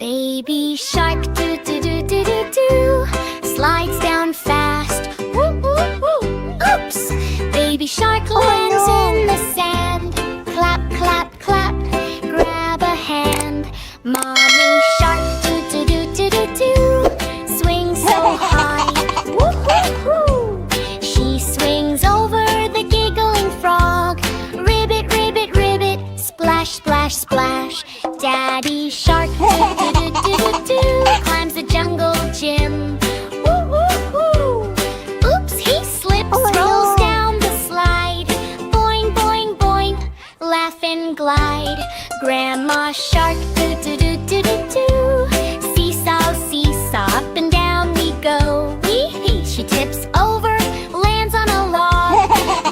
Baby shark do do do do do do slides down fast. Woo woo woo. Oops! Baby shark lands in the sand. Clap clap clap. Grab a hand. Mommy shark do do do do do do swings so high. Woo woo woo. She swings over the giggling frog. Ribbit ribbit ribbit. Splash splash splash. Daddy shark climbs the jungle gym. Woo woo woo. Oops, he slips, rolls down the slide. Boing boing boing, laugh and glide. Grandma shark do do do do do do. Seesaw seesaw, up and down we go. Wee hee, she tips over, lands on a log.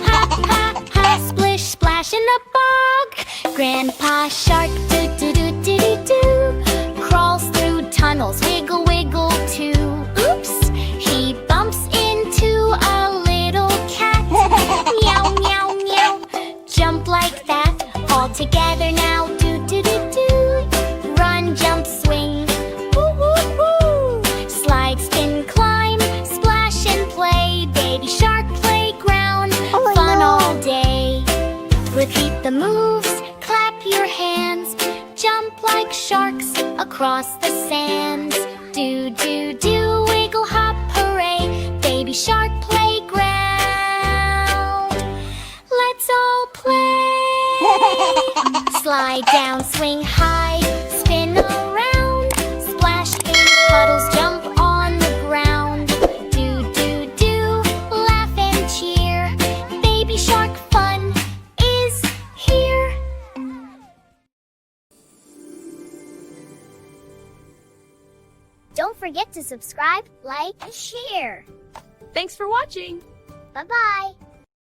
Ha ha ha, splish splash in the bog. Grandpa shark do do do do do do crawls through tunnels, wiggle wiggle too. Oops, he bumps into a little cat. Meow meow meow, jump like that. All together now, do do do do. Run, jump, swing, woo woo woo. Slide, spin, climb, splash and play. Baby shark playground, fun all day. Repeat the moves, clap your hands, jump like sharks across the sands. Do do do, wiggle hop hooray. Baby shark playground, let's all play. Slide down, swing high, spin around, splash in puddles, jump on the ground. Do do do, laugh and cheer. Baby shark fun is here. Don't forget to subscribe, like, and share. Thanks for watching! Bye-bye.